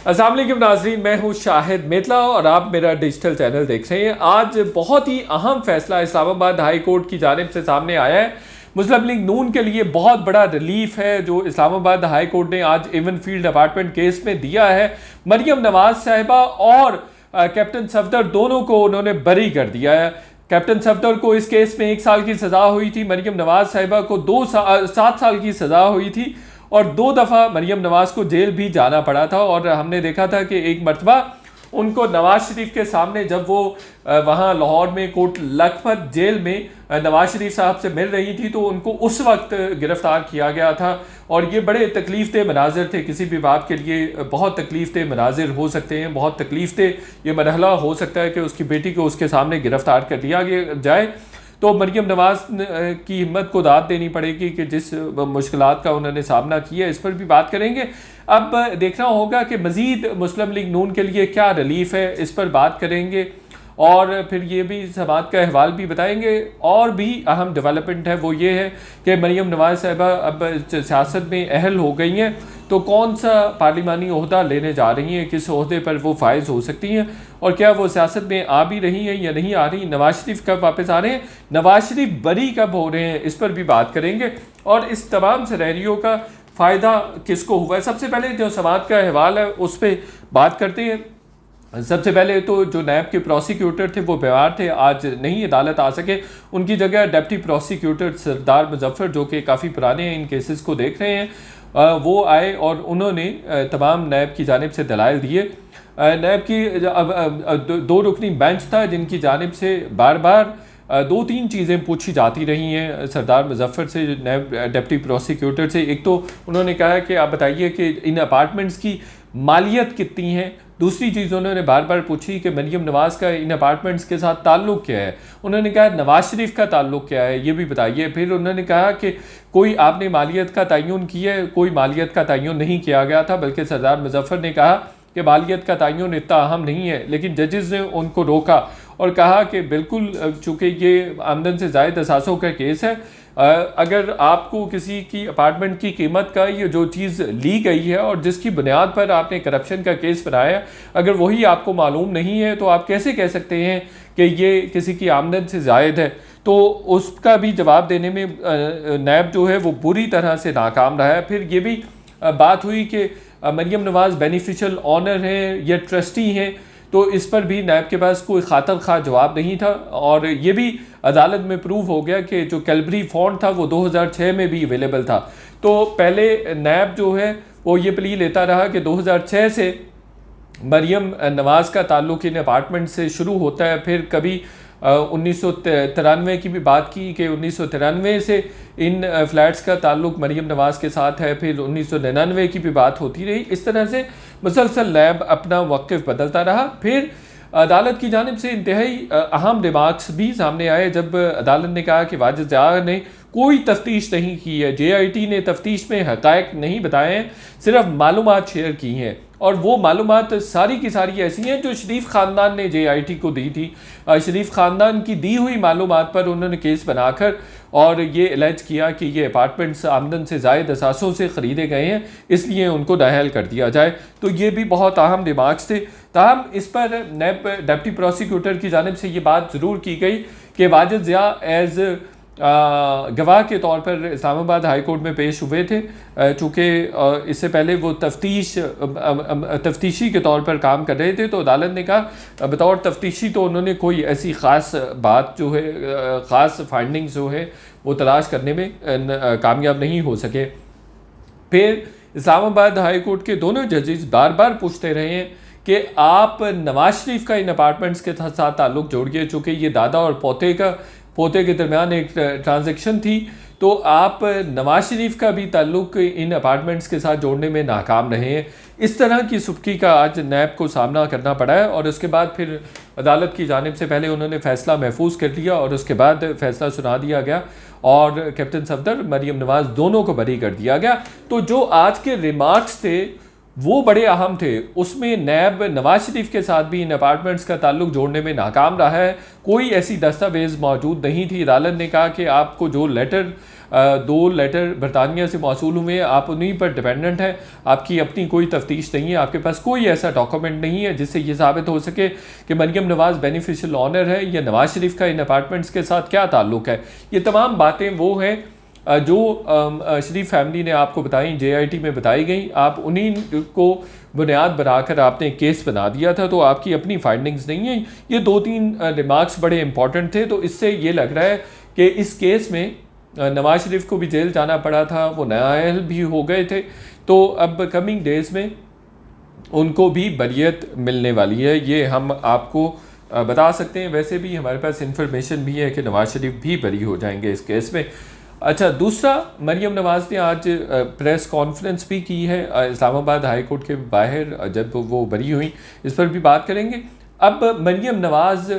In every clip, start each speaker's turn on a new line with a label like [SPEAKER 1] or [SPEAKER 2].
[SPEAKER 1] अस्सलाम वालेकुम नाज़रीन, मैं हूँ शाहिद मेतला और आप मेरा डिजिटल चैनल देख रहे हैं। आज बहुत ही अहम फैसला इस्लामाबाद हाई कोर्ट की जानिब से सामने आया है। मुस्लिम लीग नून के लिए बहुत बड़ा रिलीफ है जो इस्लामाबाद हाई कोर्ट ने आज इवन फील्ड अपार्टमेंट केस में दिया है। मरियम नवाज साहिबा और कैप्टन सफदर दोनों को उन्होंने बरी कर दिया है। कैप्टन सफदर को इस केस में 1 साल की सज़ा हुई थी, मरियम नवाज साहिबा को 7 साल की सज़ा हुई थी और 2 दफ़ा मरियम नवाज को जेल भी जाना पड़ा था। और हमने देखा था कि एक मरतबा उनको नवाज शरीफ के सामने जब वो वहाँ लाहौर में कोट लखपत जेल में नवाज शरीफ साहब से मिल रही थी तो उनको उस वक्त गिरफ्तार किया गया था। और ये बड़े तकलीफ दह मनाजिर थे, किसी भी बाप के लिए बहुत तकलीफ दह मनाजिर हो सकते हैं, बहुत तकलीफ दह ये मरहला हो सकता है कि उसकी बेटी को उसके सामने गिरफ्तार कर लिया जाए। तो मरियम नवाज की हिम्मत को दाद देनी पड़ेगी कि जिस मुश्किलात का उन्होंने सामना किया, इस पर भी बात करेंगे। अब देखना होगा कि मज़ीद मुस्लिम लीग नून के लिए क्या रिलीफ है, इस पर बात करेंगे और फिर ये भी समाज का अहवाल भी बताएंगे। और भी अहम डेवलपमेंट है वो ये है कि मरियम नवाज साहिबा अब सियासत में अहल हो गई हैं, तो कौन सा पार्लिमानी ओहदा लेने जा रही हैं, किस ओहदे पर वो फायज हो सकती हैं और क्या वो सियासत में आ भी रही हैं या नहीं आ रही। नवाज शरीफ कब वापस आ रहे हैं, नवाज शरीफ बरी कब हो रहे हैं, इस पर भी बात करेंगे। और इस तमाम सिनेरियो का फ़ायदा किसको हुआ है, सबसे पहले जो समाज का अहवाल है उस पर बात करते हैं। सबसे पहले तो जो नैब के प्रोसिक्यूटर थे वो बीमार थे, आज नहीं अदालत आ सके। उनकी जगह डिप्टी प्रोसिक्यूटर सरदार मुजफ्फर जो कि काफ़ी पुराने हैं, इन केसेस को देख रहे हैं, वो आए और उन्होंने तमाम नैब की जानिब से दलाइल दिए। नैब की 2 रुकनी बेंच था जिनकी जानिब से बार बार 2-3 चीज़ें पूछी जाती रही हैं सरदार मुजफ्फर से, नैब डिप्टी प्रोसिक्यूटर से। एक तो उन्होंने कहा कि आप बताइए कि इन अपार्टमेंट्स की मालियत कितनी है। दूसरी चीज़ उन्होंने बार बार पूछी कि मरियम नवाज का इन अपार्टमेंट्स के साथ ताल्लुक़ क्या है। उन्होंने कहा नवाज शरीफ का ताल्लुक़ क्या है, ये भी बताइए। फिर उन्होंने कहा कि कोई आपने मालियत का तयन किया है, कोई मालियत का तयन नहीं किया गया था, बल्कि सरदार मुजफ्फर ने कहा कि मालियत का तयन इतना अहम नहीं है। लेकिन जजेस ने उनको रोका और कहा कि बिल्कुल, चूँकि ये आमदन से ज़ायद असासों का केस है, अगर आपको किसी की अपार्टमेंट की कीमत का ये जो चीज़ ली गई है और जिसकी बुनियाद पर आपने करप्शन का केस बनाया, अगर वही आपको मालूम नहीं है तो आप कैसे कह सकते हैं कि ये किसी की आमदन से ज़ायद है। तो उसका भी जवाब देने में नैब जो है वो बुरी तरह से नाकाम रहा है। फिर ये भी बात हुई कि मरियम नवाज बेनिफिशियल ऑनर हैं या ट्रस्टी हैं, तो इस पर भी नैब के पास कोई खातर खा जवाब नहीं था। और ये भी अदालत में प्रूव हो गया कि जो कैलबरी फॉन्ड था वो 2006 में भी अवेलेबल था। तो पहले नैब जो है वो ये प्ली लेता रहा कि 2006 से मरियम नवाज का ताल्लुक़ इन अपार्टमेंट से शुरू होता है। फिर कभी 1993 की भी बात की कि 1993 से इन फ्लैट्स का ताल्लुक़ मरियम नवाज के साथ है। फिर 1999 की भी बात होती रही। इस तरह से मुसलसल नैब अपना वक़्फ़ बदलता रहा। फिर अदालत की जानिब से इंतहाई अहम रिमार्क्स भी सामने आए जब अदालत ने कहा कि वाजिद ज़िया ने कोई तफ्तीश नहीं की है, JIT ने तफ्तीश में हक़ाइक़ नहीं बताए हैं, सिर्फ मालूमात शेयर की हैं। और वो मालूमात सारी की सारी ऐसी हैं जो शरीफ ख़ानदान ने JIT को दी थी। शरीफ ख़ानदान की दी हुई मालूमात पर उन्होंने केस बनाकर और ये एलेज किया कि ये अपार्टमेंट्स आमदन से ज़ायद असासों से ख़रीदे गए हैं, इसलिए उनको नाअहल कर दिया जाए। तो ये भी बहुत अहम रिमार्क्स थे। ताहम इस पर नैब डिप्टी प्रोसिक्यूटर की जानिब से ये बात ज़रूर की गई कि वाजिद ज़िया एज़ गवाह के तौर पर इस्लामाबाद हाई कोर्ट में पेश हुए थे। चूँकि इससे पहले वो तफ्तीशी के तौर पर काम कर रहे थे, तो अदालत ने कहा बतौर तफ्तीशी तो उन्होंने कोई ऐसी ख़ास बात जो है, ख़ास फाइंडिंग्स जो है वो तलाश करने में कामयाब नहीं हो सके। फिर इस्लामाबाद हाई कोर्ट के दोनों जजेस बार बार पूछते रहे हैं कि आप नवाज शरीफ का इन अपार्टमेंट्स के साथ ताल्लुक़ जोड़िए, चूँकि ये दादा और पोते के दरमियान एक ट्रांजैक्शन थी, तो आप नवाज शरीफ का भी ताल्लुक़ इन अपार्टमेंट्स के साथ जोड़ने में नाकाम रहे हैं। इस तरह की सुबकी का आज नैब को सामना करना पड़ा है। और उसके बाद फिर अदालत की जानिब से पहले उन्होंने फ़ैसला महफूज कर लिया और उसके बाद फ़ैसला सुना दिया गया और कैप्टन सफदर, मरियम नवाज दोनों को बरी कर दिया गया। तो जो आज के रिमार्क्स थे वो बड़े अहम थे। उसमें नैब नवाज शरीफ के साथ भी इन अपार्टमेंट्स का ताल्लुक़ जोड़ने में नाकाम रहा है। कोई ऐसी दस्तावेज़ मौजूद नहीं थी। अदालत ने कहा कि आपको जो लेटर 2 लेटर बरतानिया से मौसूल हुए, आप उन्हीं पर डिपेंडेंट हैं, आपकी अपनी कोई तफ्तीश नहीं है, आपके पास कोई ऐसा डॉक्यूमेंट नहीं है जिससे ये साबित हो सके कि मरियम नवाज़ बेनिफिशियल ऑनर है या नवाज शरीफ का इन अपार्टमेंट्स के साथ क्या ताल्लुक़ है। ये तमाम बातें वो हैं जो शरीफ फैमिली ने आपको बताई, JIT में बताई गई, आप उन्हीं को बुनियाद बनाकर आपने केस बना दिया था, तो आपकी अपनी फाइंडिंग्स नहीं है। ये 2-3 रिमार्क्स बड़े इंपॉर्टेंट थे, तो इससे ये लग रहा है कि इस केस में नवाज शरीफ को भी जेल जाना पड़ा था, वो नाअहल भी हो गए थे, तो अब कमिंग डेज़ में उनको भी बरियत मिलने वाली है, ये हम आपको बता सकते हैं। वैसे भी हमारे पास इंफॉर्मेशन भी है कि नवाज शरीफ भी बरी हो जाएंगे इस केस में। अच्छा, दूसरा, मरियम नवाज़ ने आज प्रेस कॉन्फ्रेंस भी की है इस्लामाबाद हाई कोर्ट के बाहर, जब वो बरी हुई, इस पर भी बात करेंगे। अब मरियम नवाज़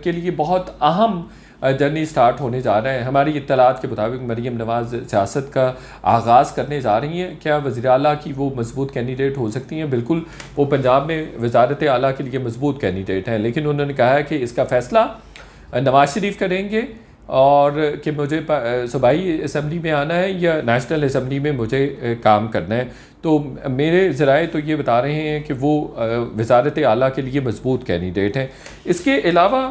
[SPEAKER 1] के लिए बहुत अहम जर्नी स्टार्ट होने जा रहा है। हमारी इत्तलात के मुताबिक मरियम नवाज़ सियासत का आगाज़ करने जा रही हैं। क्या वज़ीर आला की वो मजबूत कैंडिडेट हो सकती हैं? बिल्कुल, वो पंजाब में वज़ारत आला के लिए मजबूत कैंडिडेट हैं, लेकिन उन्होंने कहा है कि इसका फ़ैसला नवाज शरीफ करेंगे और कि मुझे सूबाई असम्बली में आना है या नेशनल असम्बली में मुझे काम करना है। तो मेरे ज़राए तो ये बता रहे हैं कि वो वज़ारत आला के लिए मजबूत कैंडिडेट हैं। इसके अलावा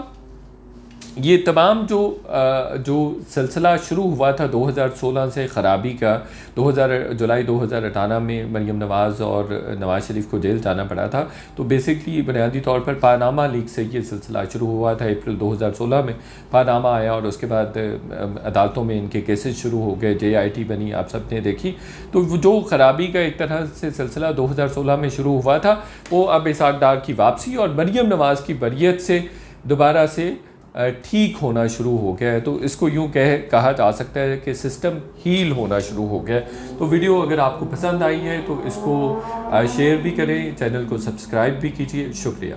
[SPEAKER 1] ये तमाम जो सिलसिला शुरू हुआ था 2016 से ख़राबी का, जुलाई 2018 में मरियम नवाज़ और नवाज शरीफ को जेल जाना पड़ा था, तो बेसिकली बुनियादी तौर पर पानामा लीक से ये सिलसिला शुरू हुआ था। अप्रैल 2016 में पानामा आया और उसके बाद अदालतों में इनके केसेस शुरू हो गए, JIT बनी, आप सब ने देखी। तो जो ख़राबी का एक तरह से सिलसिला 2016 में शुरू हुआ था, वो अब इसहाक डार की वापसी और मरियम नवाज़ की बरियत से दोबारा से ठीक होना शुरू हो गया है। तो इसको यूँ कहा जा सकता है कि सिस्टम हील होना शुरू हो गया है। तो वीडियो अगर आपको पसंद आई है तो इसको शेयर भी करें, चैनल को सब्सक्राइब भी कीजिए। शुक्रिया।